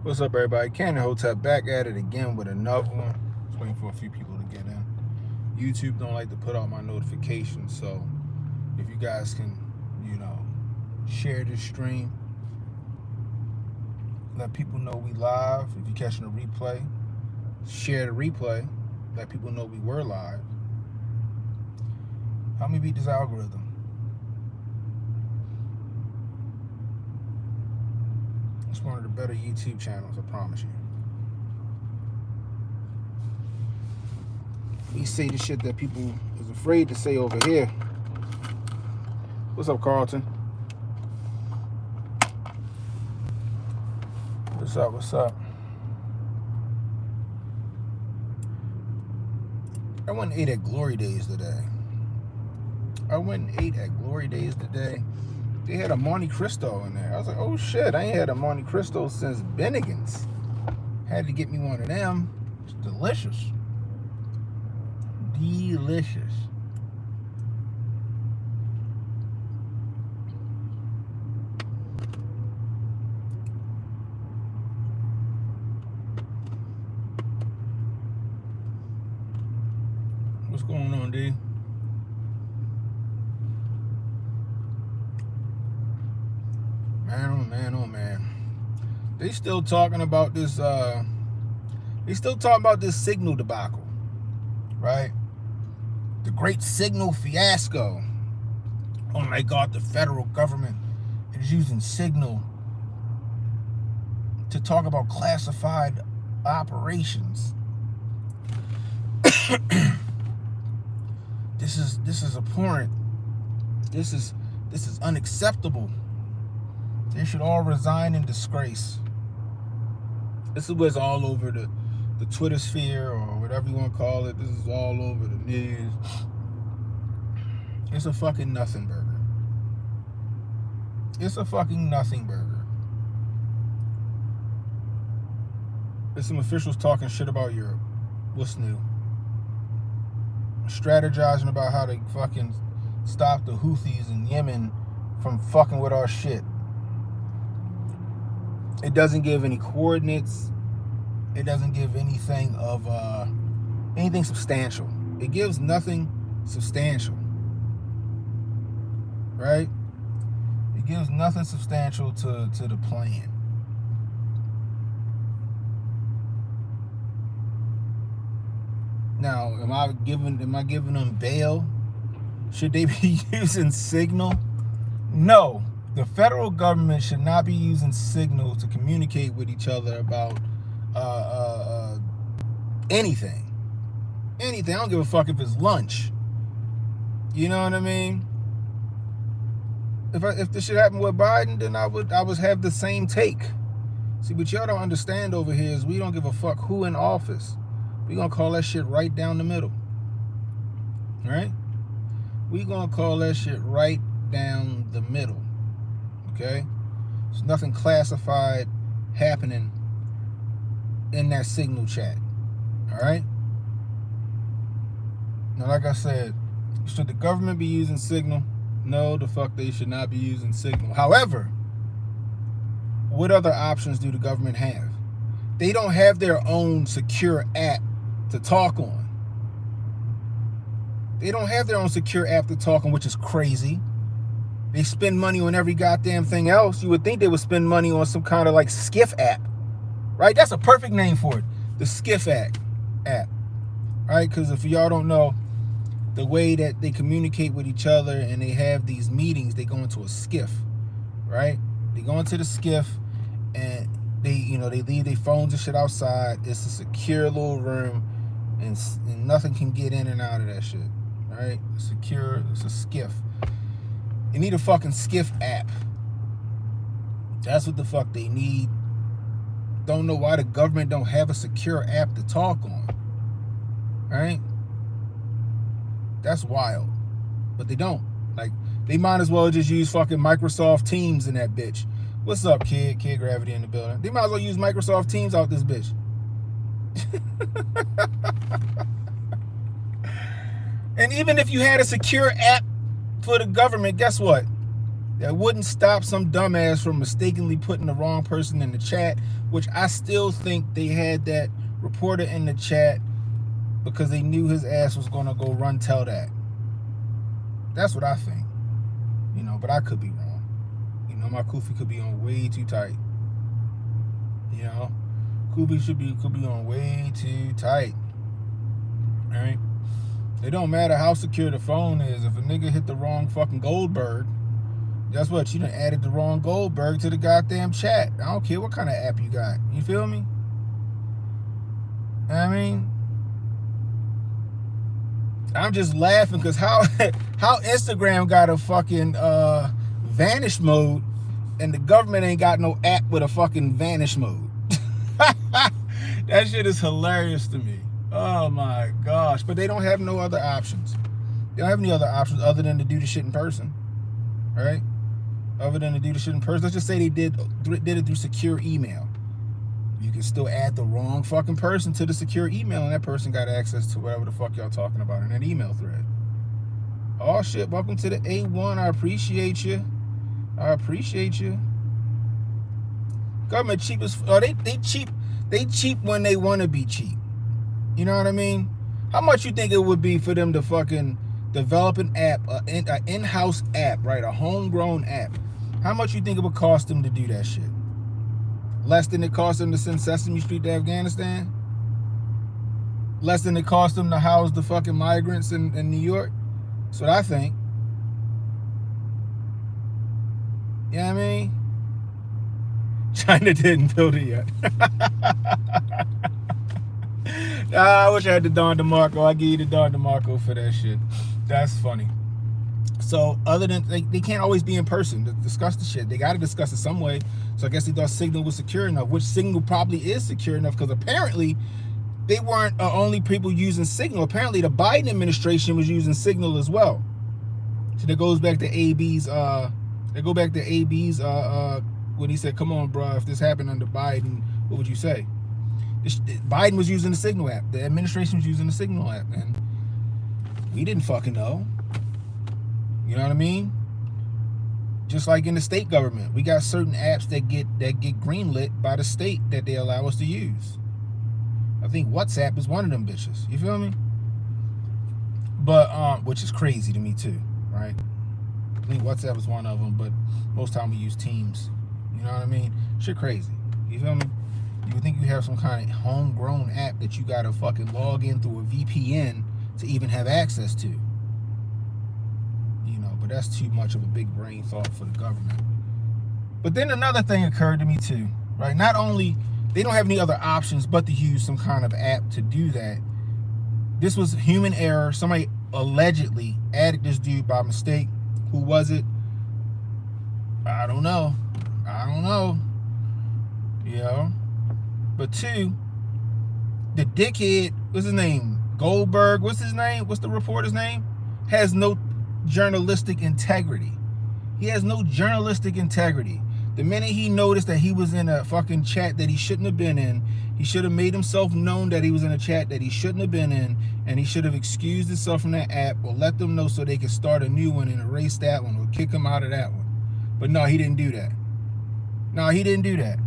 What's up, everybody? Cannon Hotep back at it again with another one. Just waiting for a few people to get in. YouTube don't like to put out my notifications, so if you guys can, share this stream, let people know we live. If you're catching a replay, share the replay, let people know we were live. Help me beat this algorithm. It's one of the better YouTube channels, I promise you. We say the shit that people is afraid to say over here. What's up, Carlton? What's up? What's up? I went and ate at Glory Days today. They had a Monte Cristo in there. I was like, oh shit, I ain't had a Monte Cristo since Bennigan's. Had to get me one of them. It's delicious. Delicious. What's going on, D? Man, oh man. They still talking about this signal debacle, right? The great signal fiasco. Oh my God, the federal government is using signal to talk about classified operations. This is abhorrent. This is unacceptable. They should all resign in disgrace. This is what's all over the Twitter sphere, or whatever you want to call it. This is all over the news. It's a fucking Nothingburger. It's a fucking Nothingburger. There's some officials talking shit about Europe. What's new? Strategizing about how to fucking stop the Houthis in Yemen from fucking with our shit. It doesn't give any coordinates. It doesn't give anything of anything substantial. It gives nothing substantial, right? It gives nothing substantial to the plan. Now, am I giving them bail? Should they be using signal? No. The federal government should not be using signal to communicate with each other about anything. Anything. I don't give a fuck if it's lunch. You know what I mean? If this shit happened with Biden, then I would have the same take. See, what y'all don't understand over here is we don't give a fuck who in office. We gonna call that shit right down the middle. Right? We gonna call that shit right down the middle. Okay? There's nothing classified happening in that signal chat. Alright? Now, like I said, should the government be using signal? No, the fuck they should not be using signal. However, what other options do the government have? They don't have their own secure app to talk on. They don't have their own secure app to talk on, which is crazy. They spend money on every goddamn thing else. You would think they would spend money on some kind of like Skiff app, right? That's a perfect name for it, the Skiff app, right? Because if y'all don't know, the way that they communicate with each other and they have these meetings, they go into a skiff, right? They go into the skiff and they leave their phones and shit outside. It's a secure little room, and nothing can get in and out of that shit, right? Secure. It's a skiff. You need a fucking Skiff app. That's what the fuck they need. Don't know why the government don't have a secure app to talk on. Right? That's wild. But they don't. Like, they might as well just use fucking Microsoft Teams in that bitch. What's up, kid? Kid Gravity in the building. They might as well use Microsoft Teams out this bitch. And even if you had a secure app for the government, guess what? That wouldn't stop some dumbass from mistakenly putting the wrong person in the chat, which I still think they had that reporter in the chat because they knew his ass was going to go run tell that. That's what I think. You know, but I could be wrong. You know, my kufi could be on way too tight. You know, kufi could be on way too tight. All right? It don't matter how secure the phone is. If a nigga hit the wrong fucking Goldberg, guess what? You done added the wrong Goldberg to the goddamn chat. I don't care what kind of app you got. You feel me? I mean, I'm just laughing because how Instagram got a fucking vanish mode and the government ain't got no app with a fucking vanish mode. That shit is hilarious to me. Oh my gosh. But they don't have no other options. They don't have any other options other than to do the shit in person. Right? Other than to do the shit in person. Let's just say they did it through secure email. You can still add the wrong fucking person to the secure email, and that person got access to whatever the fuck y'all talking about in that email thread. Oh shit, welcome to the A1. I appreciate you. I appreciate you. Government cheap as they cheap when they want to be cheap. You know what I mean? How much you think it would be for them to fucking develop an app, an in-house app, right? A homegrown app. How much you think it would cost them to do that shit? Less than it cost them to send Sesame Street to Afghanistan? Less than it cost them to house the fucking migrants in New York? That's what I think. You know what I mean? China didn't build it yet. I wish I had the Don DeMarco. I give you the Don DeMarco for that shit. That's funny. So other than they can't always be in person to discuss the shit. They got to discuss it some way. So I guess they thought Signal was secure enough, which Signal probably is secure enough because apparently they weren't only people using Signal. Apparently the Biden administration was using Signal as well. So that goes back to AB's. When he said, "Come on, bro, if this happened under Biden, what would you say?" Biden was using the Signal app. The administration was using the Signal app, and we didn't fucking know. You know what I mean? Just like in the state government, we got certain apps that get greenlit by the state that they allow us to use. I think WhatsApp is one of them bitches. You feel me? But which is crazy to me too, right? I think WhatsApp is one of them, but most time we use Teams. You know what I mean? Shit crazy. You feel me? You would think you have some kind of homegrown app that you gotta fucking log in through a VPN to even have access to. You know, but that's too much of a big brain thought for the government. But then another thing occurred to me too, right? Not only they don't have any other options but to use some kind of app to do that. This was human error. Somebody allegedly added this dude by mistake. Who was it? I don't know. You know? But two, the dickhead, what's his name? Goldberg, what's his name? What's the reporter's name? Has no journalistic integrity. He has no journalistic integrity. The minute he noticed that he was in a fucking chat that he shouldn't have been in, he should have made himself known that he was in a chat that he shouldn't have been in, and he should have excused himself from that app or let them know so they could start a new one and erase that one or kick him out of that one. But no, he didn't do that. No, he didn't do that.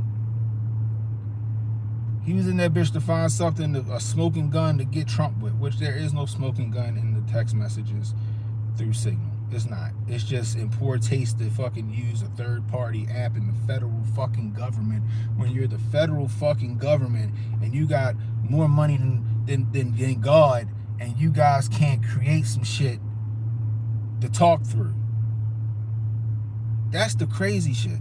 He was in that bitch to find something, a smoking gun to get Trump with, which there is no smoking gun in the text messages through Signal. It's not. It's just in poor taste to fucking use a third-party app in the federal fucking government when you're the federal fucking government and you got more money than God, and you guys can't create some shit to talk through. That's the crazy shit.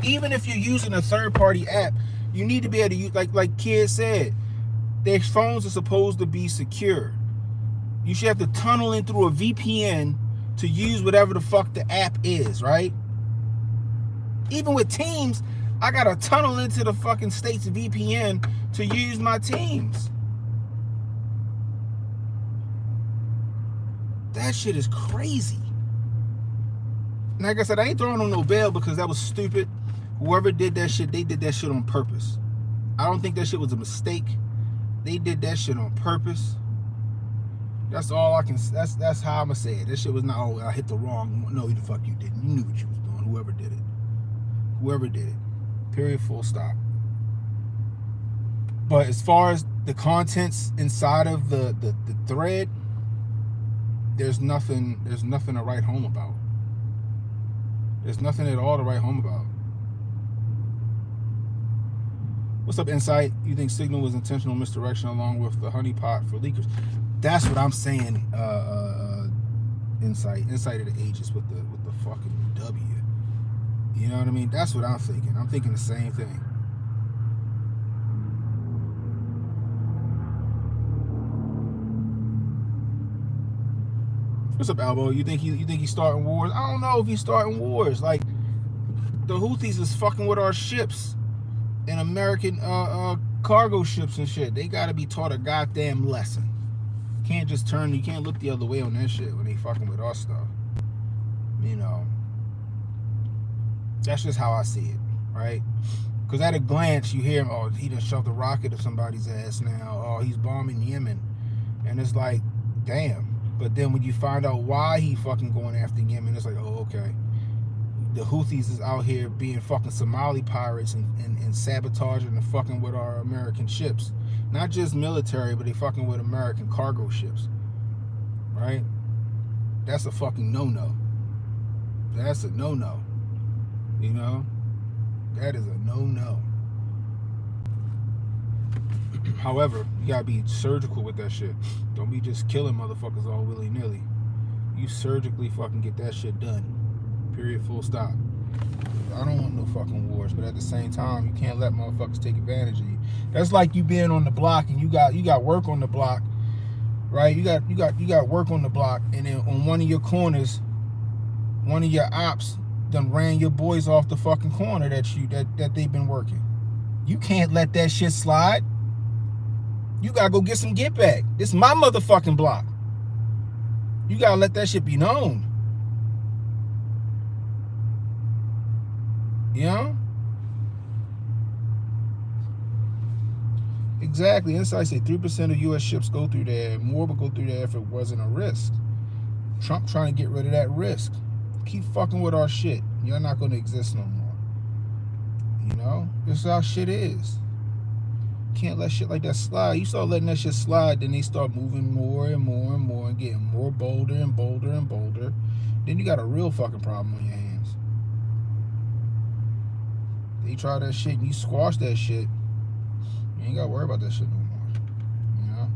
Even if you're using a third-party app, you need to be able to use, like Kid said, their phones are supposed to be secure. You should have to tunnel in through a VPN to use whatever the fuck the app is, right? Even with Teams, I gotta tunnel into the fucking state's VPN to use my Teams. That shit is crazy. And like I said, I ain't throwing on no bail because that was stupid. Whoever did that shit, they did that shit on purpose. I don't think that shit was a mistake. They did that shit on purpose. That's all I can. That's how I'ma say it. This shit was not. Oh, I hit the wrong. No, the fuck you didn't. You knew what you was doing. whoever did it. Whoever did it. Period, full stop. But as far as the contents inside of the thread, there's nothing to write home about. There's nothing at all to write home about. What's up, Insight? You think Signal was intentional misdirection along with the honeypot for leakers? That's what I'm saying. Insight of the ages with the fucking W. You know what I mean? That's what I'm thinking. I'm thinking the same thing. What's up, Albo? You think he's starting wars? I don't know if he's starting wars. Like, the Houthis is fucking with our ships and American cargo ships and shit. They gotta be taught a goddamn lesson. You can't look the other way on that shit when they fucking with our stuff. You know, that's just how I see it, right? Because at a glance, you hear, oh, he done shoved a rocket at somebody's ass now. Oh, he's bombing Yemen. And it's like, damn. But then when you find out why he fucking going after Yemen, it's like, oh, okay. The Houthis is out here being fucking Somali pirates and sabotaging and fucking with our American ships. Not just military, but they fucking with American cargo ships. Right? That's a fucking no-no. That's a no-no. You know? That is a no-no. However, you gotta be surgical with that shit. Don't be just killing motherfuckers all willy-nilly. You surgically fucking get that shit done. Period, full stop. I don't want no fucking wars, but at the same time, you can't let motherfuckers take advantage of you. That's like you being on the block and you got work on the block, right? You got work on the block, and then on one of your corners, one of your ops done ran your boys off the fucking corner that they've been working. You can't let that shit slide. You gotta go get some get back. This is my motherfucking block. You gotta let that shit be known. You know? Exactly. Inside say 3% of U.S. ships go through there. More would go through there if it wasn't a risk. Trump trying to get rid of that risk. Keep fucking with our shit. You're not going to exist no more. You know? This is how shit is. Can't let shit like that slide. You start letting that shit slide, then they start moving more and more and more and getting more bolder and bolder and bolder. Then you got a real fucking problem on your hands. They try that shit and you squash that shit, you ain't gotta worry about that shit no more. You know?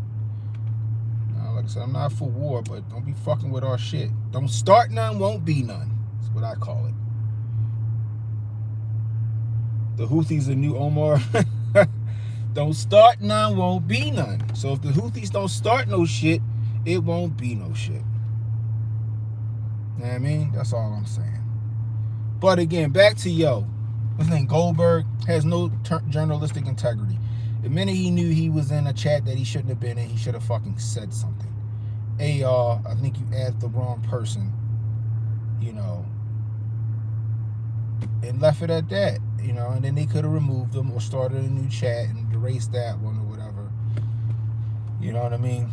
Now, like I said, I'm not for war, but don't be fucking with our shit. Don't start none, won't be none. That's what I call it. The Houthis are new Omar. Don't start none, won't be none. So if the Houthis don't start no shit, it won't be no shit. You know what I mean? That's all I'm saying. But again, back to what's his name? Goldberg has no journalistic integrity. The minute he knew he was in a chat that he shouldn't have been in, he should have fucking said something. Hey, y'all, I think you asked the wrong person, you know, and left it at that, you know, and then they could have removed them or started a new chat and erased that one or whatever. You know what I mean?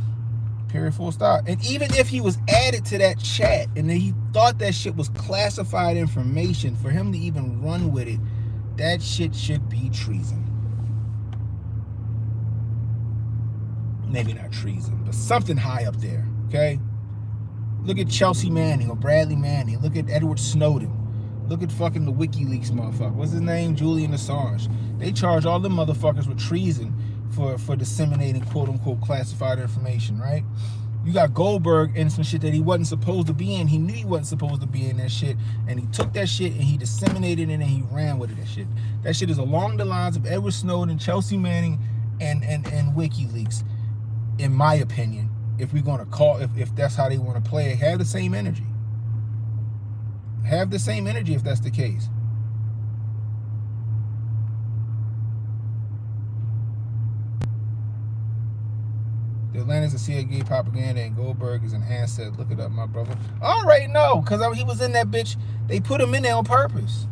Period, full stop. And even if he was added to that chat and then he thought that shit was classified information, for him to even run with it, that shit should be treason. Maybe not treason, but something high up there, okay? Look at Chelsea Manning or Bradley Manning. Look at Edward Snowden. Look at fucking the WikiLeaks motherfucker. What's his name? Julian Assange. They charge all them motherfuckers with treason for disseminating quote-unquote classified information, right? You got Goldberg in some shit that he wasn't supposed to be in. He knew he wasn't supposed to be in that shit, and he took that shit and he disseminated it and he ran with it. That shit is along the lines of Edward Snowden, Chelsea Manning, and WikiLeaks, in my opinion. If we're gonna call, if that's how they want to play it, have the same energy. Have the same energy if that's the case. The Atlantis is CIA propaganda and Goldberg is an asset. Look it up, my brother. I already know, because he was in that bitch. They put him in there on purpose.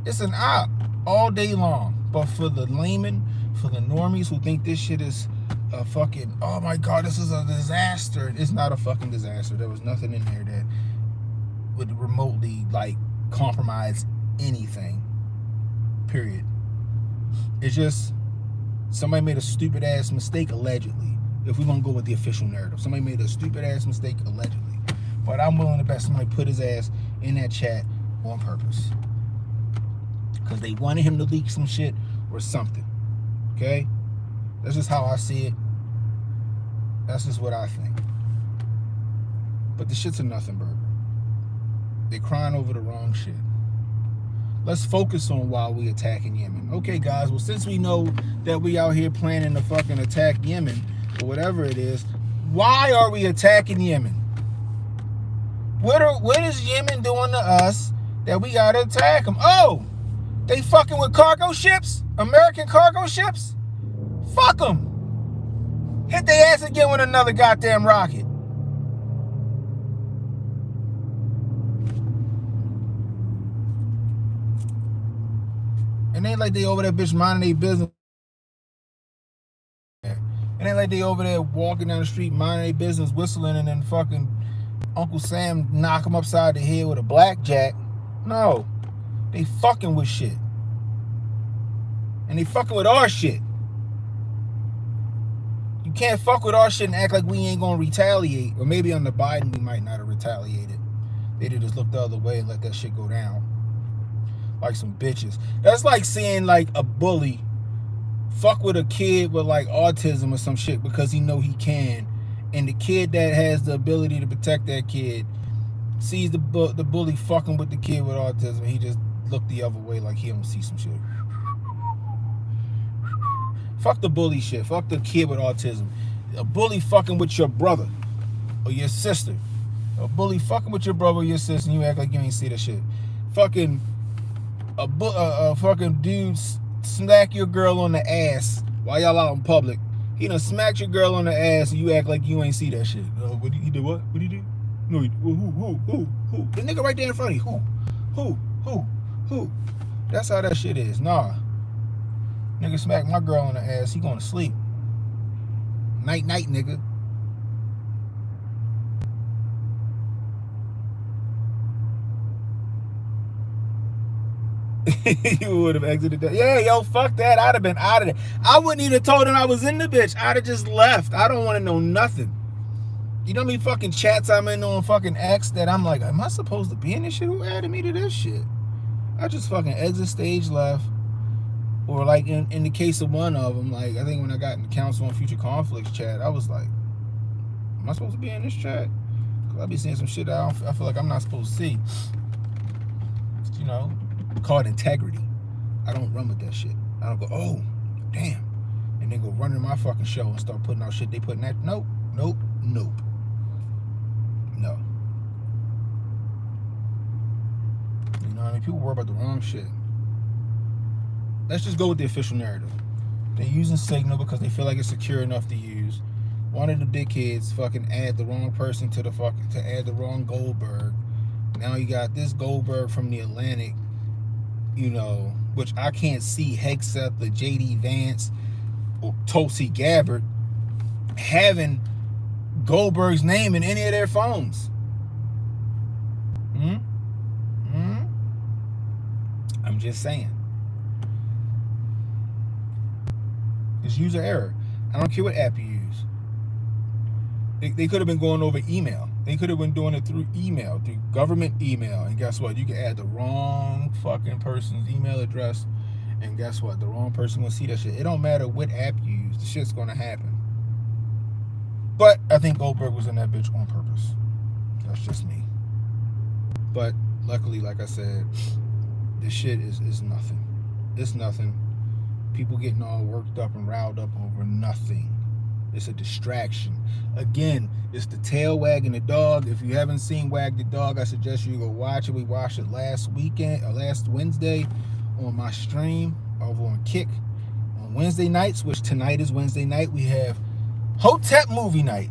It's an op all day long. But for the layman, for the normies who think this shit is a fucking, oh my God, this is a disaster. It's not a fucking disaster. There was nothing in there that would remotely, like, compromise anything. Period. It's just somebody made a stupid ass mistake allegedly. If we're gonna go with the official narrative, somebody made a stupid ass mistake allegedly. But I'm willing to bet somebody put his ass in that chat on purpose because they wanted him to leak some shit or something. Okay, that's just how I see it. That's just what I think. But the shit's a nothing burger. They're crying over the wrong shit. Let's focus on why we attacking Yemen. Okay, guys, well, since we know that we out here planning to fucking attack Yemen, or whatever it is, why are we attacking Yemen? What is Yemen doing to us that we gotta attack them? Oh, they fucking with cargo ships? American cargo ships? Fuck them. Hit their ass again with another goddamn rocket. And ain't like they over there bitch minding their business. It ain't like they over there walking down the street minding their business, whistling, and then fucking Uncle Sam knock them upside the head with a blackjack. No. They fucking with shit. And they fucking with our shit. You can't fuck with our shit and act like we ain't gonna retaliate. Or maybe under Biden we might not have retaliated. They'd just look the other way and let that shit go down. Like some bitches. That's like seeing like a bully fuck with a kid with like autism or some shit because he know he can, and the kid that has the ability to protect that kid sees the bully fucking with the kid with autism, and he just look the other way like he don't see some shit. Fuck the bully shit. Fuck the kid with autism. A bully fucking with your brother or your sister. A bully fucking with your brother or your sister, and you act like you ain't see the shit. Fucking a fucking dude smack your girl on the ass while y'all out in public. He done smacked your girl on the ass and you act like you ain't see that shit. He did what? What did he do? No, who? The nigga right there in front of you. Who? That's how that shit is. Nah. Nigga smack my girl on the ass, he going to sleep. Night, nigga. You would have exited that. Yeah, yo, fuck that. I'd have been out of there. I wouldn't even told him I was in the bitch. I'd have just left. I don't want to know nothing. You know how many fucking chats I'm in on fucking X that I'm like, am I supposed to be in this shit? Who added me to this shit? I just fucking exit stage left. Or like in the case of one of them, like I think when I got in the Council on Future Conflicts chat, I was like, am I supposed to be in this chat? Because I be seeing some shit that I feel like I'm not supposed to see. You know? Called integrity. I don't run with that shit. I don't go, oh, damn, and then go running my fucking show and start putting out shit they putting that. Nope. No. You know what I mean? People worry about the wrong shit. Let's just go with the official narrative. They're using Signal because they feel like it's secure enough to use. One of the dickheads fucking add the wrong person to add the wrong Goldberg. Now you got this Goldberg from the Atlantic, you know, which I can't see Hegseth, the J.D. Vance, or Tulsi Gabbard having Goldberg's name in any of their phones. I'm just saying. It's user error. I don't care what app you use. They could have been going over email. They could have been doing it through email, through government email. And guess what? You can add the wrong fucking person's email address. And guess what? The wrong person will see that shit. It don't matter what app you use. The shit's going to happen. But I think Goldberg was in that bitch on purpose. That's just me. But luckily, like I said, this shit is nothing. It's nothing. People getting all worked up and riled up over nothing. It's a distraction. Again, it's the tail wagging the dog. If you haven't seen Wag the Dog, I suggest you go watch it. We watched it last Wednesday on my stream over on Kick. On Wednesday nights, which tonight is Wednesday night, we have Hotep Movie Night.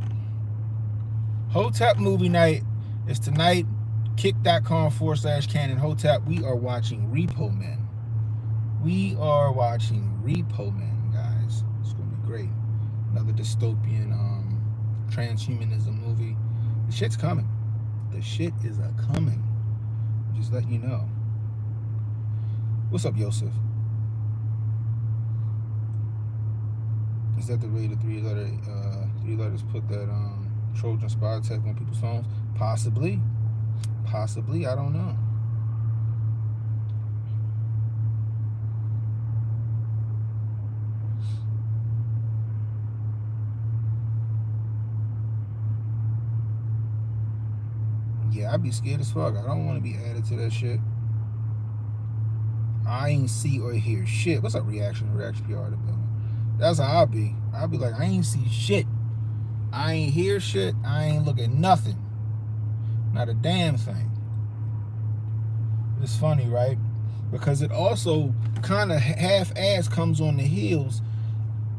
Hotep Movie Night is tonight. Kick.com/Canon Hotep. We are watching Repo Men. We are watching Repo Men, guys. It's going to be great. Another dystopian transhumanism movie. The shit's coming. The shit is a coming. Just letting you know. What's up, Yosef? Is that the way the three letters put that Trojan spy attack on people's phones? Possibly. I don't know. Yeah, I'd be scared as fuck. I don't want to be added to that shit. I ain't see or hear shit. What's up, Reaction PR the building? That's how I'll be. I'll be like, I ain't see shit. I ain't hear shit. I ain't look at nothing. Not a damn thing. It's funny, right? Because it also kind of half-ass comes on the heels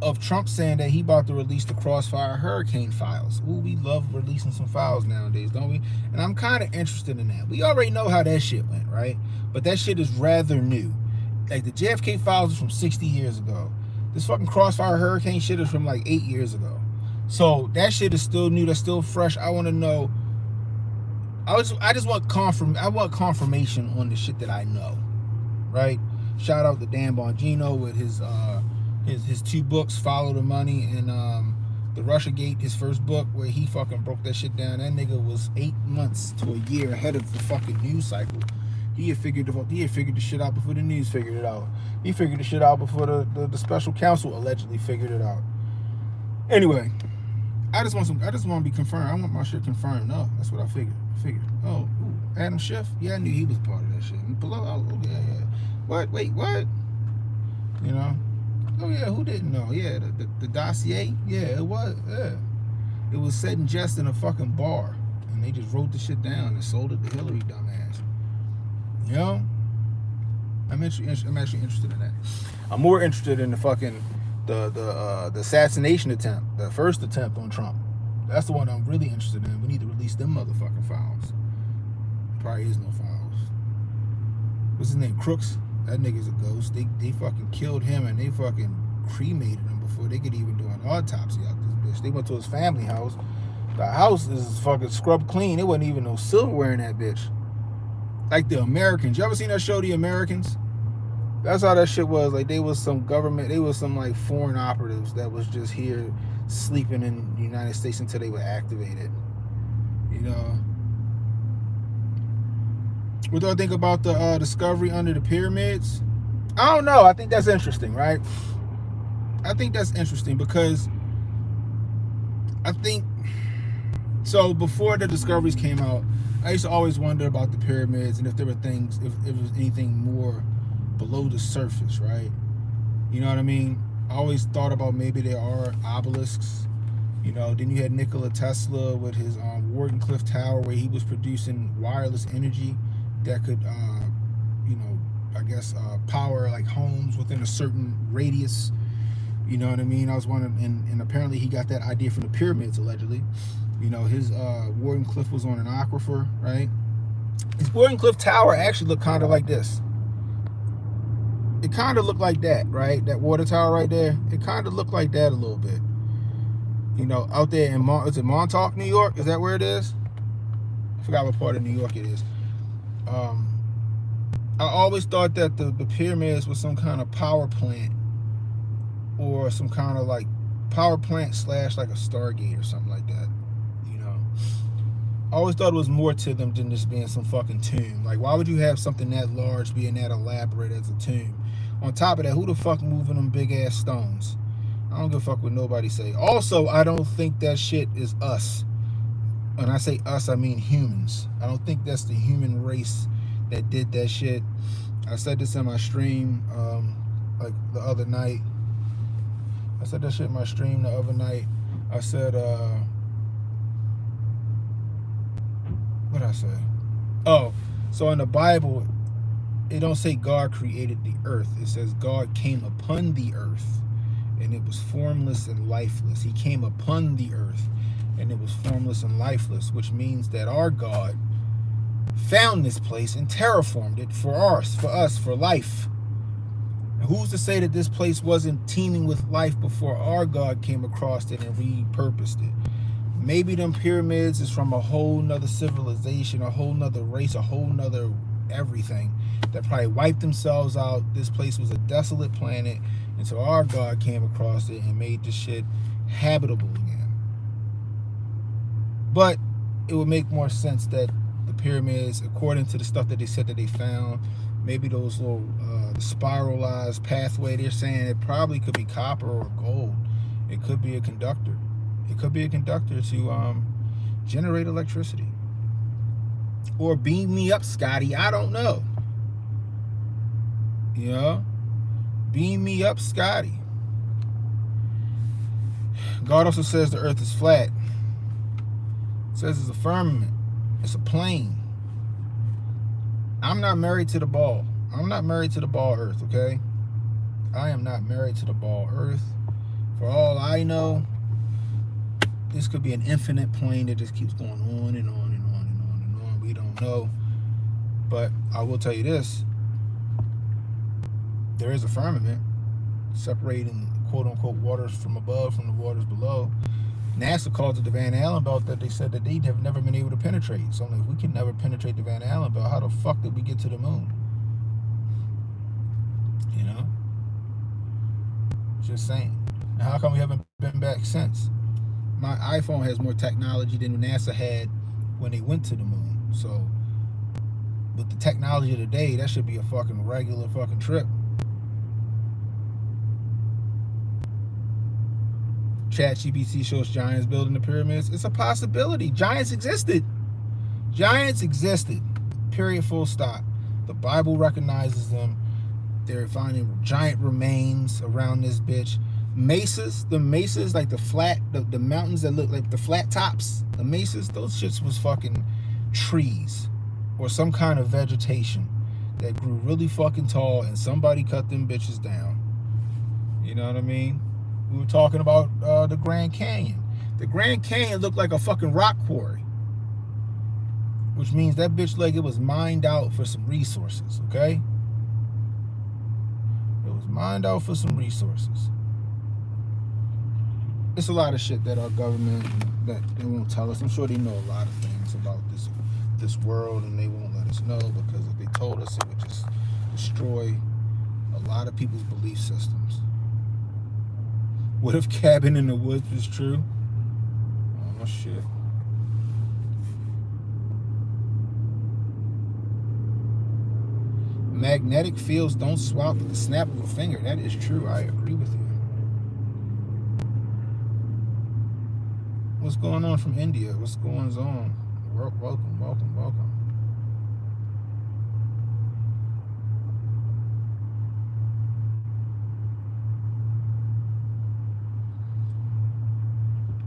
of Trump saying that he about to release the Crossfire Hurricane files. Ooh, we love releasing some files nowadays, don't we? And I'm kind of interested in that. We already know how that shit went, right? But that shit is rather new. Like, the JFK files is from 60 years ago. This fucking Crossfire Hurricane shit is from like 8 years ago. So that shit is still new. That's still fresh. I want to know. I just want confirmation on the shit that I know, right? Shout out to Dan Bongino with his 2 books, Follow the Money and the Russiagate, his first book, where he fucking broke that shit down. That nigga was 8 months to a year ahead of the fucking news cycle. He had figured the shit out before the news figured it out. He figured the shit out before the special counsel allegedly figured it out. Anyway, I just want to be confirmed. I want my shit confirmed. No, that's what I figured. Oh, ooh, Adam Schiff? Yeah, I knew he was part of that shit. And below, oh, yeah. What? Wait, what? You know? Oh, yeah, who didn't know? Yeah, the dossier? Yeah, it was. Yeah. It was said in jest in a fucking bar. And they just wrote the shit down and sold it to Hillary, dumbass. You know? I'm actually interested in that. I'm more interested in the fucking the assassination attempt, the first attempt on Trump. That's the one I'm really interested in. We need to release them motherfucking files. There probably is no files. What's his name? Crooks? That nigga's a ghost. They fucking killed him and they fucking cremated him before they could even do an autopsy out this bitch. They went to his family house. The house is fucking scrubbed clean. There wasn't even no silverware in that bitch. Like the Americans. You ever seen that show, The Americans? That's how that shit was. Like, they was some government, they was some like foreign operatives that was just here sleeping in the United States until they were activated. You know? What do I think about the discovery under the pyramids? I don't know. I think that's interesting, right? I think that's interesting because I think, so before the discoveries came out, I used to always wonder about the pyramids and if there were things, if there was anything more below the surface, right? You know what I mean? I always thought about maybe there are obelisks. You know, then you had Nikola Tesla with his Wardenclyffe Tower, where he was producing wireless energy that could, you know, I guess power like homes within a certain radius. You know what I mean? I was wondering, and apparently he got that idea from the pyramids, allegedly. You know, his Wardenclyffe was on an aquifer, right? His Wardenclyffe Tower actually looked kind of like this. It kind of looked like that, right? That water tower right there. It kind of looked like that a little bit. You know, out there in, is it Montauk, New York? Is that where it is? I forgot what part of New York it is. I always thought that the pyramids was some kind of power plant, or some kind of like power plant / like a Stargate or something like that. You know, I always thought it was more to them than just being some fucking tomb. Like, why would you have something that large being that elaborate as a tomb? On top of that, who the fuck moving them big ass stones? I don't give a fuck what nobody say. Also, I don't think that shit is us. When I say us, I mean humans. I don't think that's the human race that did that shit. I said this in my stream like the other night. I said that shit in my stream the other night. I said, what did I say? Oh, so in the Bible, it don't say God created the earth. It says God came upon the earth, and it was formless and lifeless. He came upon the earth, and it was formless and lifeless, which means that our God found this place and terraformed it for us, for life. And who's to say that this place wasn't teeming with life before our God came across it and repurposed it? Maybe them pyramids is from a whole nother civilization, a whole nother race, a whole nother everything, that probably wiped themselves out. This place was a desolate planet until our God came across it and made this shit habitable again. But it would make more sense that the pyramids, according to the stuff that they said that they found, maybe those little spiralized pathway, they're saying it probably could be copper or gold. It could be a conductor. It could be a conductor to generate electricity. Or beam me up, Scotty. I don't know. You know? Beam me up, Scotty. God also says the earth is flat. It says it's a firmament. It's a plane. I'm not married to the ball. I'm not married to the ball earth, okay? I am not married to the ball earth. For all I know, this could be an infinite plane that just keeps going on and on and on and on and on. We don't know. But I will tell you this. There is a firmament separating quote-unquote waters from above from the waters below. NASA calls it the Van Allen belt, that they said that they have never been able to penetrate. So if we can never penetrate the Van Allen belt, how the fuck did we get to the moon? You know? Just saying. And how come we haven't been back since? My iPhone has more technology than NASA had when they went to the moon. So with the technology of today, that should be a fucking regular fucking trip. ChatGPT shows giants building the pyramids. It's a possibility. Giants existed. Giants existed. Period. Full stop. The Bible recognizes them. They're finding giant remains around this bitch. Mesas, the mesas, like the flat, the mountains that look like the flat tops, the mesas, those shits was fucking trees or some kind of vegetation that grew really fucking tall, and somebody cut them bitches down. You know what I mean? We were talking about the Grand Canyon. The Grand Canyon looked like a fucking rock quarry, which means that bitch like it was mined out for some resources, okay? It was mined out for some resources. It's a lot of shit that our government, that they won't tell us. I'm sure they know a lot of things about this world, and they won't let us know, because if they told us, it would just destroy a lot of people's belief systems. What if cabin in the woods was true? Oh shit. Magnetic fields don't swap with the snap of a finger. That is true. I agree with you. What's going on from India? What's going on? Welcome, welcome, welcome.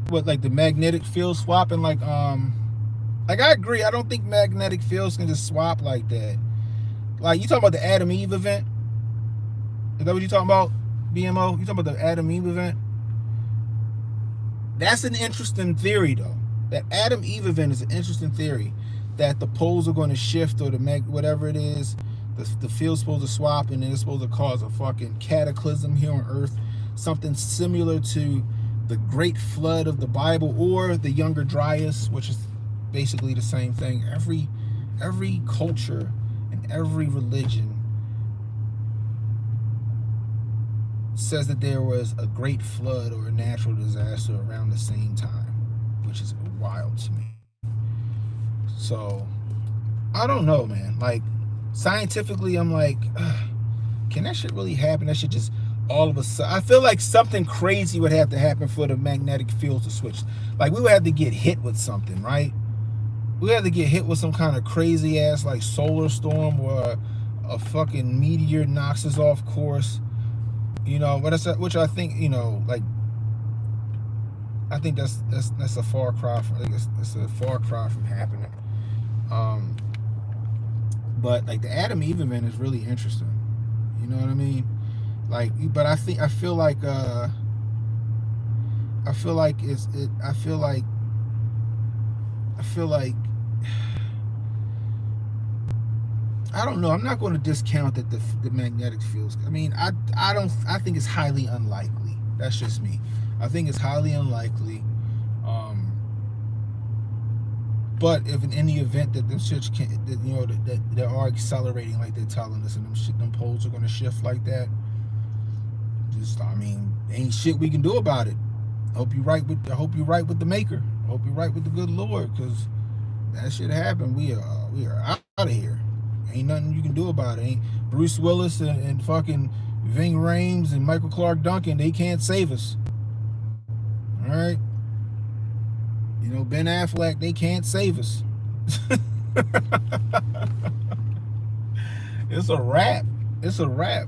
What, like the magnetic field swapping? Like I agree. I don't think magnetic fields can just swap like that. Like, you talking about the Adam Eve event? Is that what you talking about, BMO? You talking about the Adam Eve event? That's an interesting theory, though. That Adam Eve event is an interesting theory, that the poles are going to shift, or the whatever it is, the field's supposed to swap, and then it's supposed to cause a fucking cataclysm here on Earth, something similar to the Great Flood of the Bible, or the Younger Dryas, which is basically the same thing. Every culture and every religion says that there was a great flood or a natural disaster around the same time, which is wild to me. So I don't know, man. Like, scientifically, I'm like, can that shit really happen? That shit just all of a sudden, I feel like something crazy would have to happen for the magnetic field to switch. Like, we would have to get hit with something, right? We had to get hit with some kind of crazy ass like solar storm, or a fucking meteor knocks us off course, you know. But which I think, you know, like, I think that's a far cry from, it's a far cry from happening. But like the Adam Eve event is really interesting. You know what I mean? Like, but I feel like I don't know. I'm not going to discount that the magnetic fields. I mean, I think it's highly unlikely. That's just me. I think it's highly unlikely. But if in any event that them shits can't, that, you know, that they are accelerating like they're telling us, and them poles are going to shift like that, just, I mean, ain't shit we can do about it. I hope you're right with the Maker. I hope you're right with the good Lord, because that shit happened. We are out of here. Ain't nothing you can do about it. Ain't Bruce Willis and fucking Ving Rhames and Michael Clark Duncan, they can't save us. All right? You know, Ben Affleck, they can't save us. It's a wrap. It's a wrap.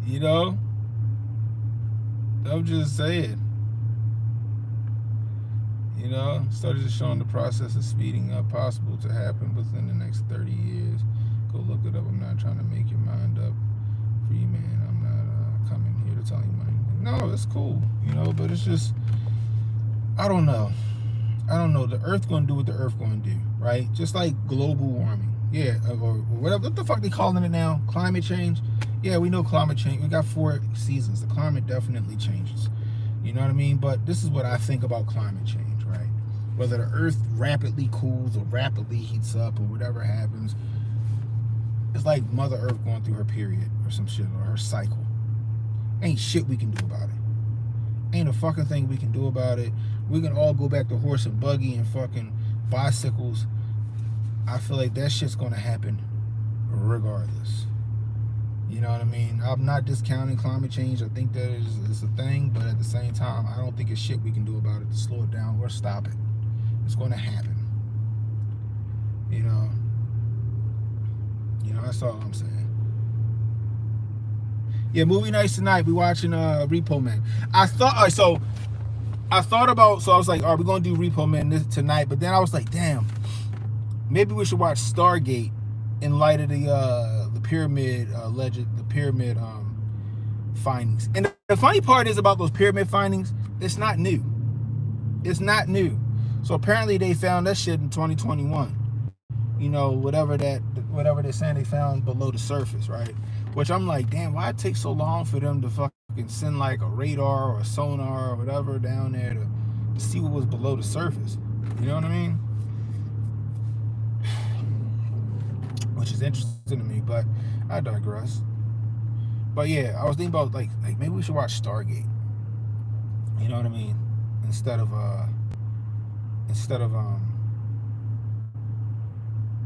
You know? I'm just saying. You know, studies are showing the process of speeding up possible to happen within the next 30 years. Go look it up. I'm not trying to make your mind up for you, man. I'm not coming here to tell you anything. No, it's cool, you know, but it's just, I don't know. The Earth gonna do what the Earth gonna do, right? Just like global warming, yeah, or whatever. What the fuck they calling it now? Climate change? Yeah, we know climate change. We got 4 seasons. The climate definitely changes. You know what I mean? But this is what I think about climate change, right? Whether the Earth rapidly cools or rapidly heats up or whatever happens, it's like Mother Earth going through her period or some shit, or her cycle. Ain't shit we can do about it. Ain't a fucking thing we can do about it. We can all go back to horse and buggy and fucking bicycles. I feel like that shit's gonna happen regardless. You know what I mean? I'm not discounting climate change. I think that is a thing, but at the same time, I don't think it's shit we can do about it to slow it down or stop it. It's going to happen. You know, that's all I'm saying. Yeah, movie nights tonight. We watching Repo Man. I was like, all right, we're gonna do Repo Man tonight, but then I was like, damn, maybe we should watch Stargate in light of the pyramid legend, the pyramid findings. And the funny part is about those pyramid findings, it's not new. It's not new. So apparently they found that shit in 2021. You know, whatever they're saying they found below the surface, right? Which I'm like, damn, why it take so long for them to fucking send like a radar or a sonar or whatever down there to see what was below the surface? You know what I mean? Which is interesting to me, but I digress. But yeah, I was thinking about like maybe we should watch Stargate. You know what I mean? Instead of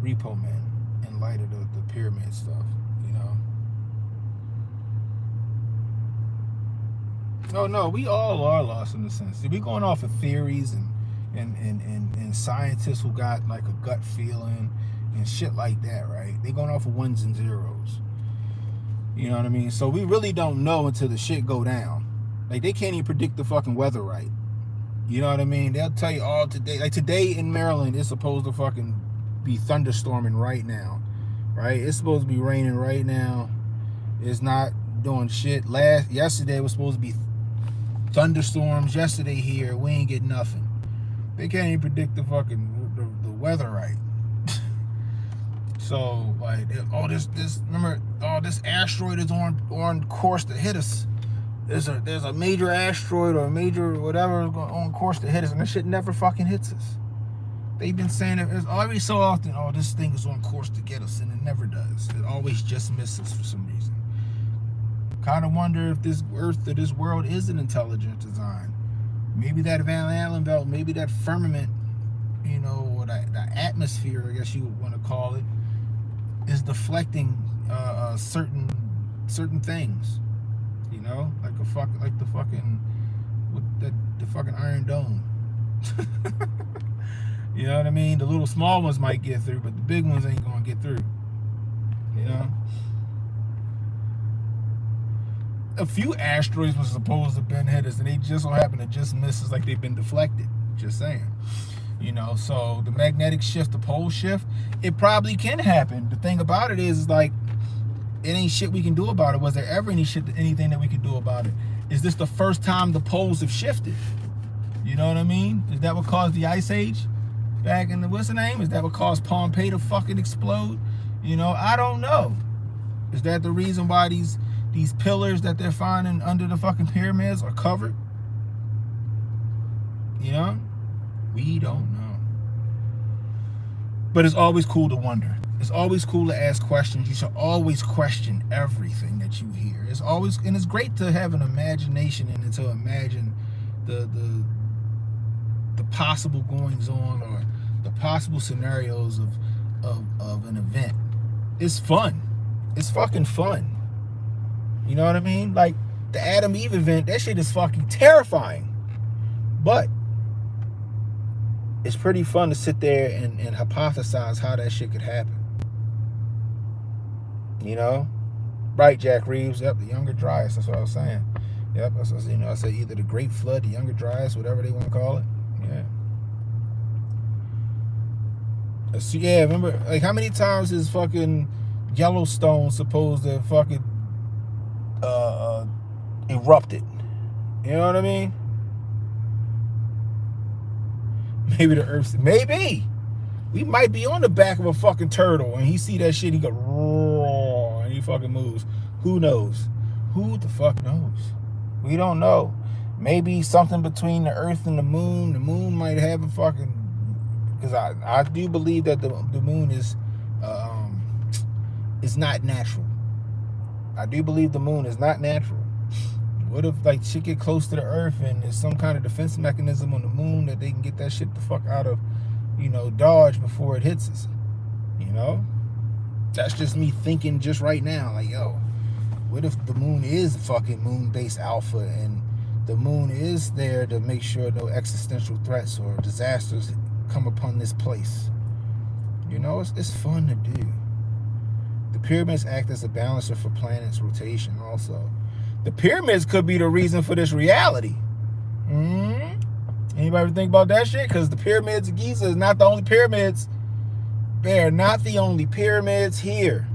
Repo Man, in light of the pyramid stuff, you know. No, we all are lost in a sense. We going off of theories and scientists who got like a gut feeling and shit like that, right? They going off of ones and zeros. You know what I mean? So we really don't know until the shit go down. Like they can't even predict the fucking weather right. You know what I mean? They'll tell you all today. Like today in Maryland, it's supposed to fucking be thunderstorming right now, right? It's supposed to be raining right now. It's not doing shit. Yesterday was supposed to be thunderstorms. Yesterday here, we ain't get nothing. They can't even predict the fucking the weather right. So like, this asteroid is on course to hit us. There's a major asteroid or a major whatever on course to hit us, and this shit never fucking hits us. They've been saying it every so often, oh, this thing is on course to get us, and it never does. It always just misses for some reason. Kind of wonder if this Earth or this world is an intelligent design. Maybe that Van Allen belt, maybe that firmament, you know, or the atmosphere, I guess you would want to call it, is deflecting certain things. You know, like the fucking Iron Dome. You know what I mean? The little small ones might get through, but the big ones ain't gonna get through. You know? A few asteroids were supposed to have been hit us, and they just so happen to just miss us, like they've been deflected. Just saying. You know, so the magnetic shift, the pole shift, it probably can happen. The thing about it is like, it ain't shit we can do about it. Was there ever anything that we could do about it? Is this the first time the poles have shifted? You know what I mean? Is that what caused the Ice Age? Back in what's the name? Is that what caused Pompeii to fucking explode? You know, I don't know. Is that the reason why these pillars that they're finding under the fucking pyramids are covered? You know? We don't know. But it's always cool to wonder. It's always cool to ask questions. You should always question everything that you hear. It's always, and it's great to have an imagination and to imagine the possible goings on or the possible scenarios of an event. It's fun. It's fucking fun. You know what I mean? Like the Adam Eve event, that shit is fucking terrifying. But it's pretty fun to sit there and hypothesize how that shit could happen. You know? Right, Jack Reeves. Yep, the Younger Dryas. That's what I was saying. Yep, that's what, you know, I said either the Great Flood, the Younger Dryas, whatever they want to call it. Yeah. So, yeah, remember, like, how many times is fucking Yellowstone supposed to fucking erupted? You know what I mean? Maybe the Earth, maybe we might be on the back of a fucking turtle and he see that shit, he go roar and he fucking moves. Who knows? Who the fuck knows? We don't know. Maybe something between the Earth and the moon. The moon might have a fucking, because I do believe that the moon is not natural. I do believe the moon is not natural. What if like shit get close to the Earth and there's some kind of defense mechanism on the moon that they can get that shit the fuck out of, you know, Dodge before it hits us? You know? That's just me thinking just right now. Like, yo, what if the moon is fucking moon-based alpha and the moon is there to make sure no existential threats or disasters come upon this place? You know, it's fun to do. The pyramids act as a balancer for planets' rotation also. The pyramids could be the reason for this reality. Anybody ever think about that shit? Because the pyramids of Giza is not the only pyramids. They are not the only pyramids here.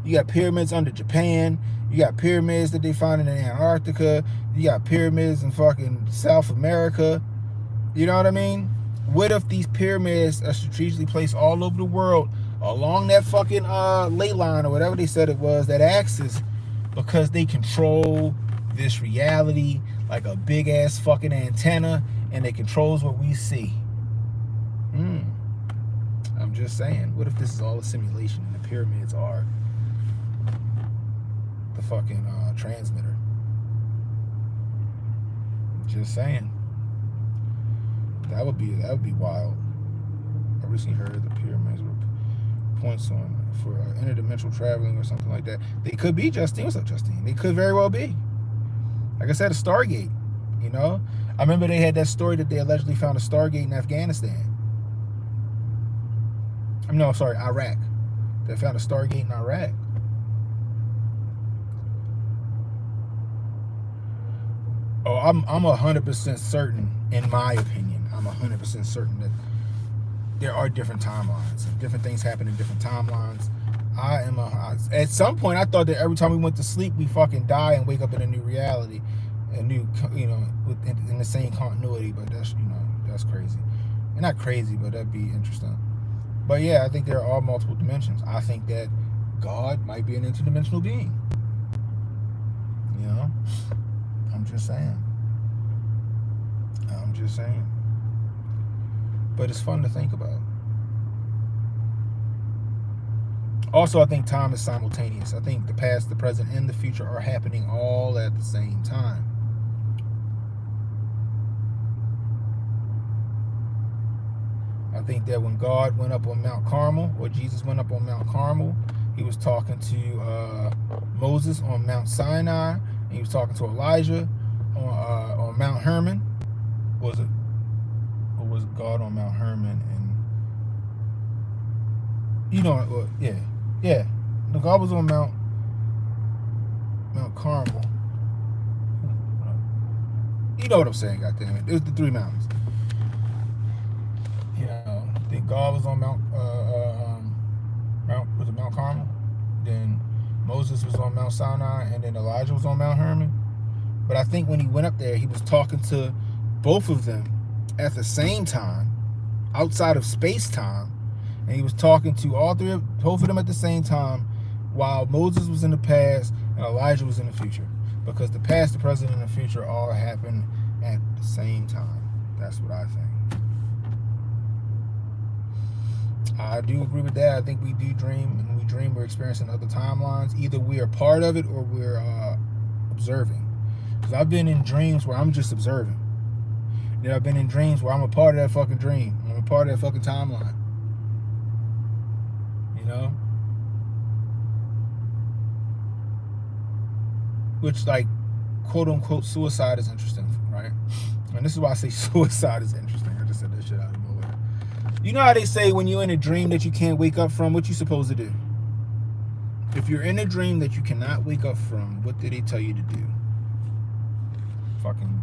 You got pyramids under Japan. You got pyramids that they found in Antarctica. You got pyramids in fucking South America. You know what I mean? What if these pyramids are strategically placed all over the world along that fucking ley line or whatever they said it was, that axis, because they control this reality like a big ass fucking antenna and it controls what we see? I'm just saying, what if this is all a simulation and the pyramids are the fucking transmitter? Just saying. That would be wild. I recently heard the pyramids were points on for interdimensional traveling or something like that. They could be, Justine. What's up, Justine? They could very well be. Like I said, a Stargate. You know, I remember they had that story that they allegedly found a Stargate in Afghanistan. No, sorry, Iraq. They found a Stargate in Iraq. Oh, I'm 100% certain, in my opinion, I'm 100% certain that there are different timelines and different things happen in different timelines. At some point, I thought that every time we went to sleep, we fucking die and wake up in a new reality, a new, you know, in the same continuity. But that's, you know, that's crazy. And not crazy, but that'd be interesting. But yeah, I think there are multiple dimensions. I think that God might be an interdimensional being. You know, I'm just saying. But it's fun to think about. Also, I think time is simultaneous. I think the past, the present, and the future are happening all at the same time. I think that when God went up on Mount Carmel, or Jesus went up on Mount Carmel, he was talking to Moses on Mount Sinai, and he was talking to Elijah on Mount Hermon. Was it? Or was God on Mount Hermon? And you know, yeah. No, God was on Mount Carmel. You know what I'm saying? Goddamn it! It was the three mountains. You know, I think God was on Mount Carmel. Then Moses was on Mount Sinai, and then Elijah was on Mount Hermon. But I think when he went up there, he was talking to both of them at the same time, outside of space-time, and he was talking to both of them at the same time, while Moses was in the past and Elijah was in the future, because the past, the present, and the future all happen at the same time. That's what I think. I do agree with that. I think we do dream, and when we dream, we're experiencing other timelines. Either we are part of it or we're observing. Because I've been in dreams where I'm just observing. Then I've been in dreams where I'm a part of that fucking dream. I'm a part of that fucking timeline. You know? Which, like, quote unquote, suicide is interesting, right? And this is why I say suicide is interesting. I just said that shit out of nowhere. You know how they say when you're in a dream that you can't wake up from, what you supposed to do? If you're in a dream that you cannot wake up from, what did they tell you to do? Fucking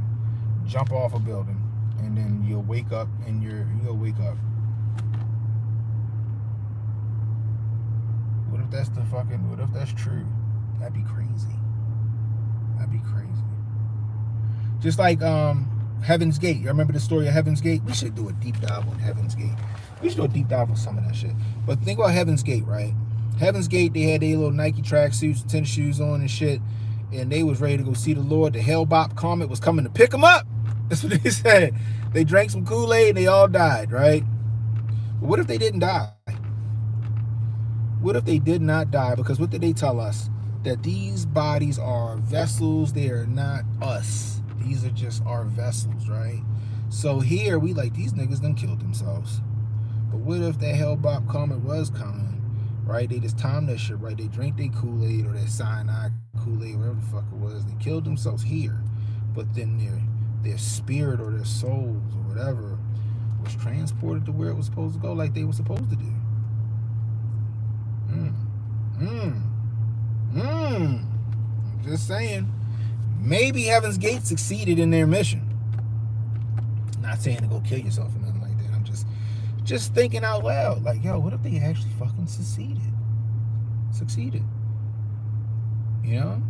jump off a building, and then you'll wake up, and you'll wake up. What if that's what if that's true? That'd be crazy. That'd be crazy. Just like Heaven's Gate. You remember the story of Heaven's Gate? We should do a deep dive on Heaven's Gate. We should do a deep dive on some of that shit. But think about Heaven's Gate, right? Heaven's Gate, they had their little Nike tracksuits and tennis shoes on and shit, and they was ready to go see the Lord. The Hale-Bopp comet was coming to pick them up. That's what they said. They drank some Kool-Aid and they all died, right? But what if they didn't die? What if they did not die? Because what did they tell us? That these bodies are vessels. They are not us. These are just our vessels, right? So here, we like, these niggas done killed themselves. But what if that Hale-Bopp comet was coming, right? They just timed that shit right. They drank their Kool-Aid or their cyanide Kool-Aid, whatever the fuck it was. They killed themselves here. But then their spirit or their souls or whatever was transported to where it was supposed to go, like they were supposed to do. I'm just saying. Maybe Heaven's Gate succeeded in their mission. Not saying to go kill yourself or nothing like that. I'm just thinking out loud. Like, yo, what if they actually fucking succeeded? You know?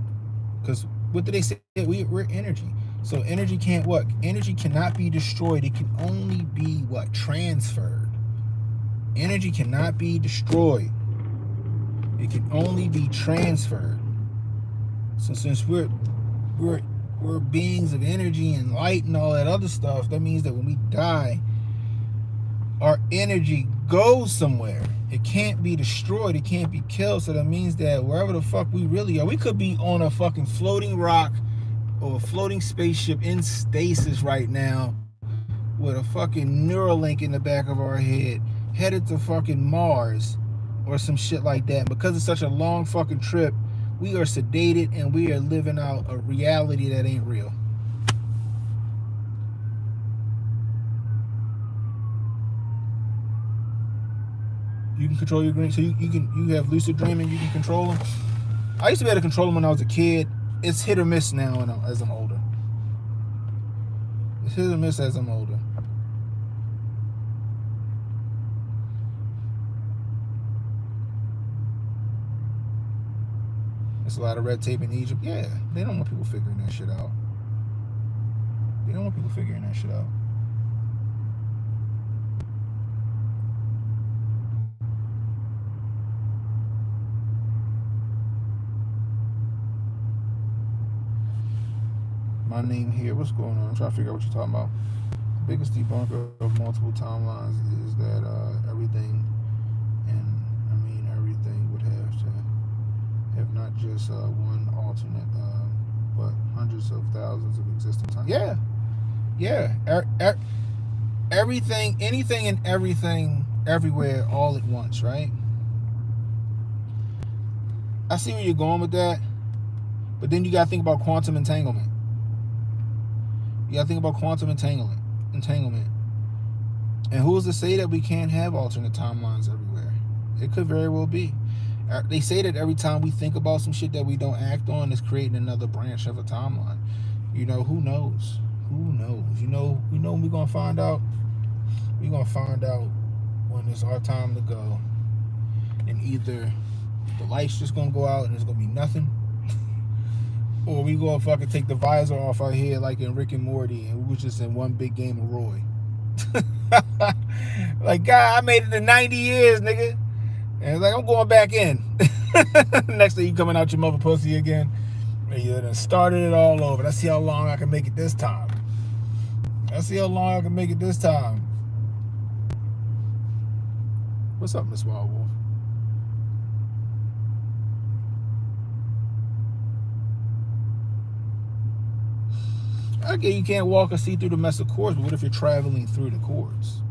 Because what did they say? We're energy. So energy can't what? Energy cannot be destroyed. It can only be what? Transferred. Energy cannot be destroyed. It can only be transferred. So since we're beings of energy and light and all that other stuff, that means that when we die, our energy goes somewhere. It can't be destroyed. It can't be killed. So that means that wherever the fuck we really are, we could be on a fucking floating rock or a floating spaceship in stasis right now with a fucking Neuralink in the back of our head, headed to fucking Mars or some shit like that. Because it's such a long fucking trip, we are sedated and we are living out a reality that ain't real. You can control your dreams. So you have lucid dreaming. You can control them. I used to be able to control them when I was a kid. It's hit or miss now as I'm older. It's hit or miss as I'm older. There's a lot of red tape in Egypt. Yeah, they don't want people figuring that shit out. They don't want people figuring that shit out. My name here. What's going on? I'm trying to figure out what you're talking about. The biggest debunker of multiple timelines is that everything, and I mean everything, would have to have not just one alternate, but hundreds of thousands of existing times. Yeah. Everything, anything, and everything, everywhere, all at once, right? I see where you're going with that, but then you gotta think about quantum entanglement. You gotta think about quantum entanglement. And who's to say that we can't have alternate timelines everywhere? It could very well be. They say that every time we think about some shit that we don't act on, it's creating another branch of a timeline. You know, who knows? Who knows? You know when we're gonna find out? We're gonna find out when it's our time to go. And either the light's just gonna go out and there's gonna be nothing, or we gonna fucking take the visor off our head like in Rick and Morty, and we was just in one big game of Roy. Like, God, I made it to 90 years, nigga. And it's like, I'm going back in. Next thing you coming out your mother pussy again. And you done started it all over. Let's see how long I can make it this time. Let's see how long I can make it this time. What's up, Miss Wild Wolf? Okay, you can't walk or see through the mess of cords, but what if you're traveling through the cords?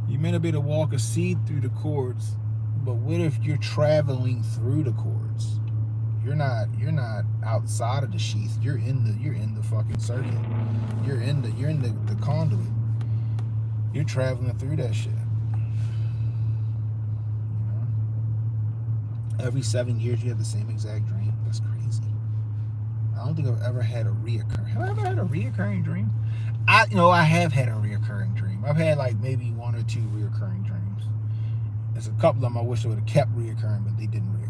You may not be able to walk or see through the cords, but what if you're traveling through the cords? You're not outside of the sheath. You're in the fucking circuit. You're in the conduit. You're traveling through that shit. You know? Every 7 years you have the same exact dream. That's crazy. I don't think I've ever had a reoccurring. Have I ever had a reoccurring dream? I have had a reoccurring dream. I've had like maybe 1 or 2 reoccurring dreams. There's a couple of them I wish I would have kept reoccurring, but they didn't reoccur.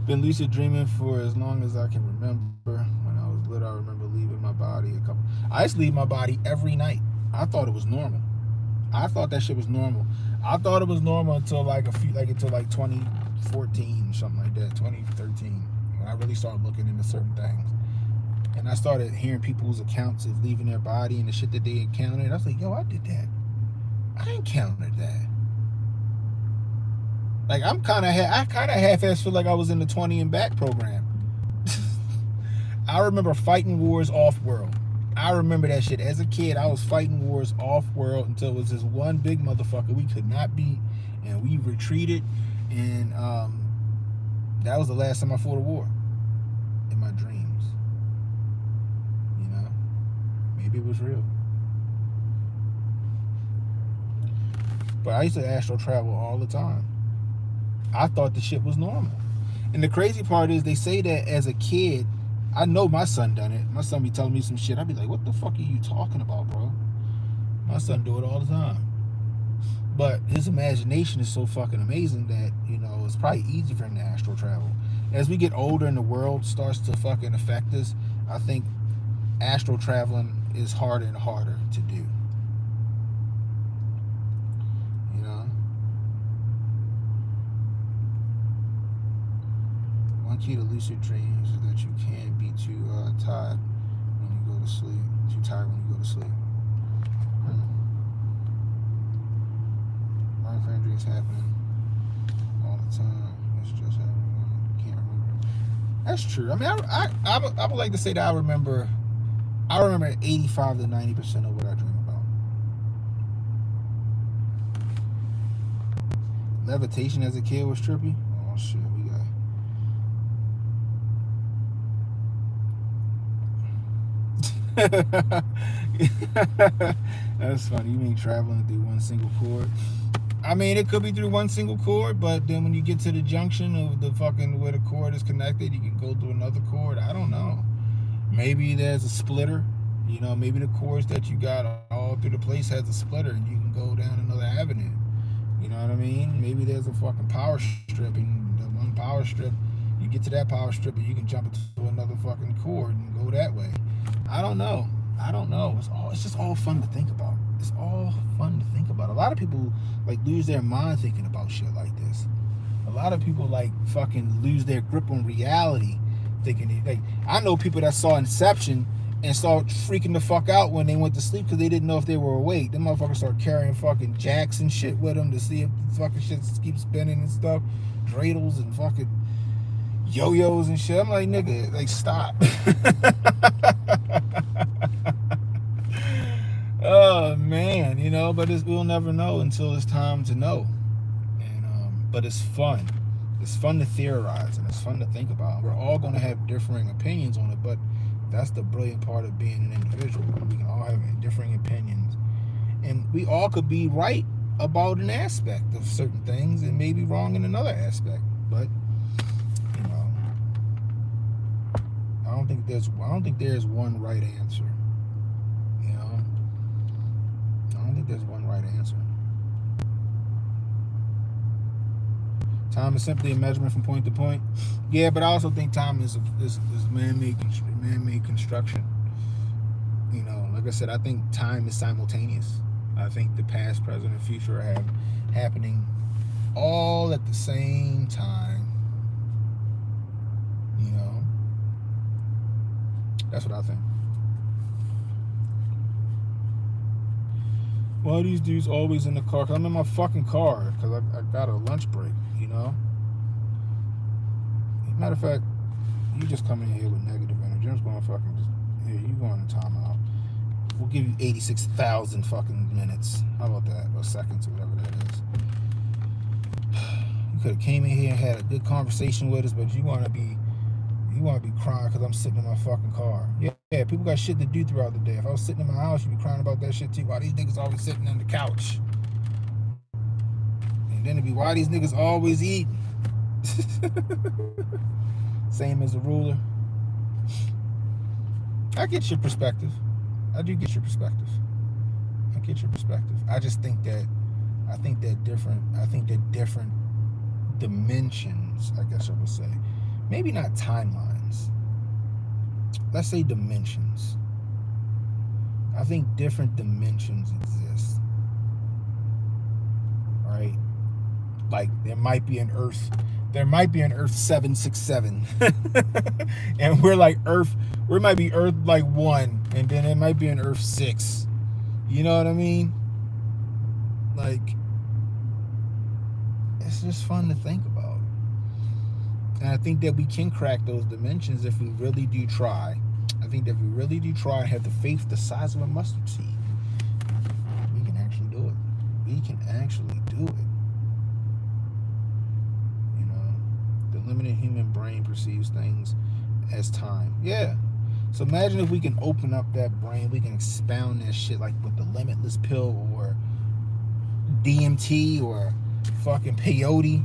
Been lucid dreaming for as long as I can remember. When I was little, I remember leaving my body I used to leave my body every night. I thought it was normal. I thought that shit was normal. I thought it was normal until until 2014, something like that, 2013, when I really started looking into certain things. And I started hearing people's accounts of leaving their body and the shit that they encountered. I was like, yo, I did that. I encountered that. Like, I kind of half-ass feel like I was in the 20 and back program. I remember fighting wars off-world. I remember that shit. As a kid, I was fighting wars off-world until it was this one big motherfucker we could not beat, and we retreated, and that was the last time I fought a war in my dreams. You know? Maybe it was real. But I used to astral travel all the time. I thought the shit was normal. And the crazy part is they say that as a kid, I know my son done it. My son be telling me some shit. I'd be like, what the fuck are you talking about, bro? My son do it all the time. But his imagination is so fucking amazing that, it's probably easy for him to astral travel. As we get older and the world starts to fucking affect us, I think astral traveling is harder and harder to do. One key to lucid dreams is that you can't be too tired when you go to sleep. Too tired when you go to sleep. Recurring dreams happening all the time. It's just happening. Can't remember. That's true. I mean, I would like to say that I remember 85 to 90% of what I dream about. Levitation as a kid was trippy. Oh shit, we got. That's funny. You mean traveling through one single cord? I mean, it could be through one single cord, but then when you get to the junction of the fucking where the cord is connected, you can go through another cord. I don't know. Maybe there's a splitter. Maybe the cords that you got all through the place has a splitter, and you can go down another avenue. You know what I mean? Maybe there's a fucking power strip, and the one power strip, you get to that power strip, and you can jump into another fucking cord and go that way. I don't know. It's just all fun to think about. It's all fun to think about. A lot of people lose their mind thinking about shit like this. A lot of people fucking lose their grip on reality, thinking I know people that saw Inception and started freaking the fuck out when they went to sleep because they didn't know if they were awake. Them motherfuckers start carrying fucking jacks and shit with them to see if the fucking shit keeps spinning and stuff, dreidels and fucking yo-yos and shit. I'm like, nigga, stop. Oh man, but we'll never know until it's time to know. And but it's fun. It's fun to theorize and it's fun to think about. We're all gonna have differing opinions on it, but that's the brilliant part of being an individual. We can all have differing opinions, and we all could be right about an aspect of certain things and maybe wrong in another aspect. But I don't think there's one right answer. I don't think there's one right answer. Time is simply a measurement from point to point. Yeah, but I also think time is man-made construction. Like I said, I think time is simultaneous. I think the past, present, and future are happening all at the same time. That's what I think. Why are these dudes always in the car? Cause I'm in my fucking car. Cause I got a lunch break. You know. Matter of fact, you just come in here with negative energy. I'm just gonna fucking just here. You going in timeout. We'll give you 86,000 fucking minutes. How about that? Or seconds, or whatever that is. You could have came in here and had a good conversation with us, but you want to be crying because I'm sitting in my fucking car. Yeah, people got shit to do throughout the day. If I was sitting in my house, you'd be crying about that shit too. Why these niggas always sitting on the couch? And then it'd be why these niggas always eating. Same as a ruler. I get your perspective. I do get your perspective. I get your perspective. I just think that different dimensions, I guess I would say. Maybe not timelines. Let's say dimensions. I think different dimensions exist. Right? Like there might be an Earth 767. And we're like we might be Earth like 1, and then it might be an Earth 6. You know what I mean? Like, it's just fun to think about. And I think that we can crack those dimensions if we really do try. I think that if we really do try and have the faith the size of a mustard seed, we can actually do it. We can actually do it. You know, the limited human brain perceives things as time. Yeah. So imagine if we can open up that brain, we can expound that shit like with the limitless pill or DMT or fucking peyote.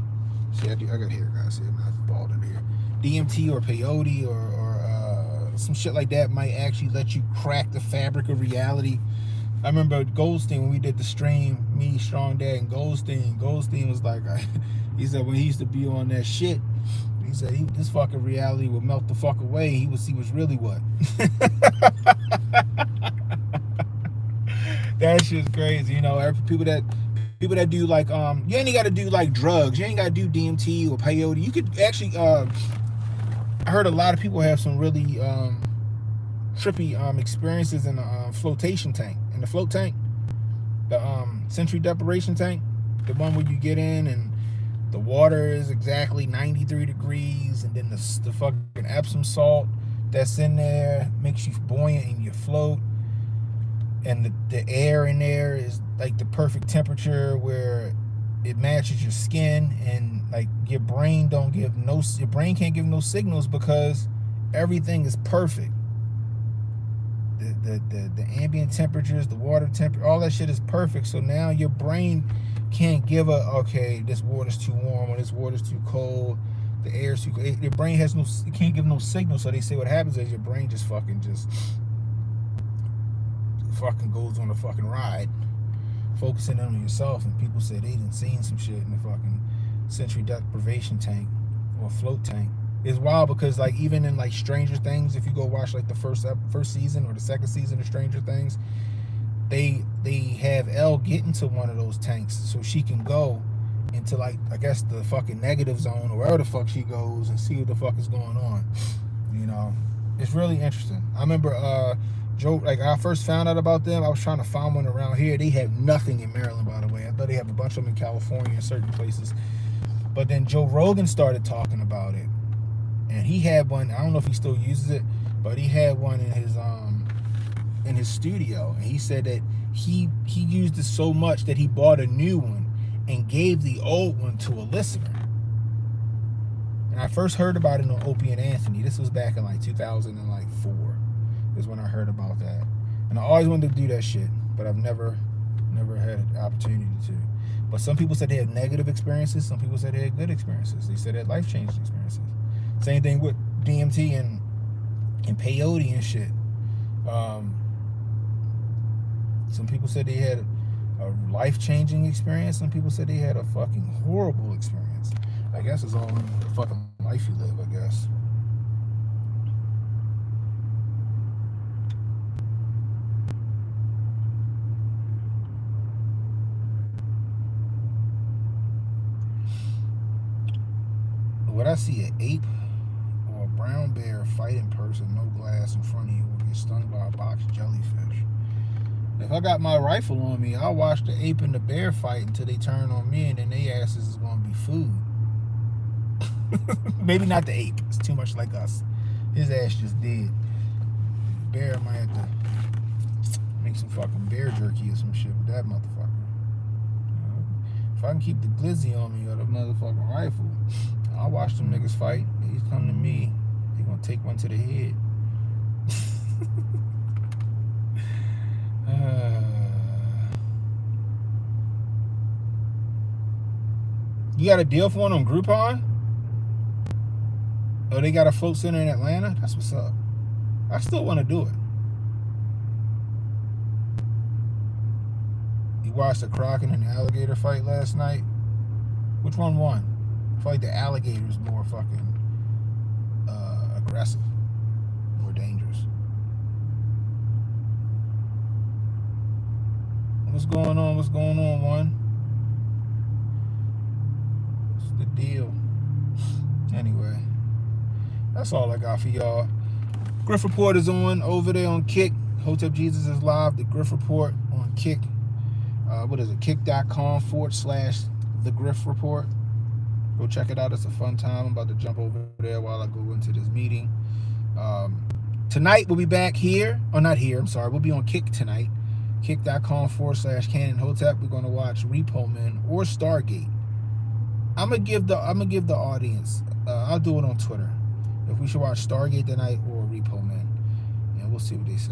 See, I got hair, guys. See, I'm not bald in here. DMT or peyote or some shit like that might actually let you crack the fabric of reality. I remember Goldstein, when we did the stream, me, Strong Dad, and Goldstein was like, he said when he used to be on that shit, he said this fucking reality would melt the fuck away. He would see what's really what. That shit's crazy. You know, people that do like you ain't got to do like drugs. You ain't got to do DMT or peyote. You could actually I heard a lot of people have some really trippy experiences in the flotation tank. In the float tank, the sensory deprivation tank, the one where you get in and the water is exactly 93 degrees, and then the fucking Epsom salt that's in there makes you buoyant and you float. And the air in there is like the perfect temperature where it matches your skin, and like your brain can't give no signals because everything is perfect. The ambient temperatures, the water temperature, all that shit is perfect. So now your brain can't give okay, this water's too warm or this water's too cold, the air's too cold. Your brain it can't give no signal. So they say what happens is your brain just fucking goes on a fucking ride, focusing on yourself. And people say they done seen some shit in the fucking sensory deprivation tank or float tank. It's wild because like even in like Stranger Things, if you go watch like the first season or the second season of Stranger Things, they have Elle get into one of those tanks so she can go into like, I guess, the fucking negative zone or wherever the fuck she goes and see what the fuck is going on. You know, it's really interesting. I remember Joe, like I first found out about them, I was trying to find one around here. They have nothing in Maryland, by the way. I thought they have a bunch of them in California and certain places. But then Joe Rogan started talking about it. And he had one, I don't know if he still uses it, but he had one in his studio. And he said that he used it so much that he bought a new one and gave the old one to a listener. And I first heard about it on Opie and Anthony. This was back in like 2004 is when I heard about that. And I always wanted to do that shit, but I've never had an opportunity to. But some people said they had negative experiences. Some people said they had good experiences. They said they had life-changing experiences. Same thing with DMT and peyote and shit. Some people said they had a life-changing experience. Some people said they had a fucking horrible experience. I guess it's all in the fucking life you live, I guess. Would I see an ape or a brown bear fight in person, no glass in front of you, or get stung by a box jellyfish. If I got my rifle on me, I'll watch the ape and the bear fight until they turn on me, and then they asses is going to be food. Maybe not the ape. It's too much like us. His ass just dead. Bear might have to make some fucking bear jerky or some shit with that motherfucker. If I can keep the glizzy on me or the motherfucking rifle, I'll watch them niggas fight. They come to me, they gonna take one to the head. You got a deal for one on Groupon? Oh, they got a float center in Atlanta? That's what's up. I still want to do it. You watched the Kraken and the alligator fight last night? Which one won? I feel like the alligator's more fucking aggressive, more dangerous. What's going on? What's going on, one? What's the deal? Anyway, that's all I got for y'all. Griff Report is on over there on Kick. Hotep Jesus is live. The Griff Report on Kick. What is it? Kick.com/The Griff Report. Go check it out. It's a fun time. I'm about to jump over there while I go into this meeting. Tonight we'll be back here. Or not here, I'm sorry. We'll be on Kick tonight. Kick.com/Canon Hotep. We're going to watch Repo Man or Stargate. I'm gonna give the audience. I'll do it on Twitter. If we should watch Stargate tonight or Repo Man, and we'll see what they say.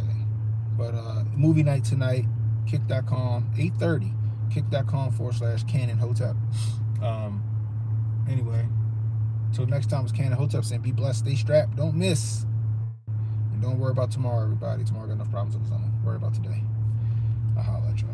But movie night tonight. Kick.com 8:30. Kick.com/Canon Hotep. Anyway, till next time, it's Canon Hotep saying be blessed, stay strapped, don't miss, and don't worry about tomorrow, everybody. Tomorrow got enough problems of his own. Worry about today. I'll holler at y'all.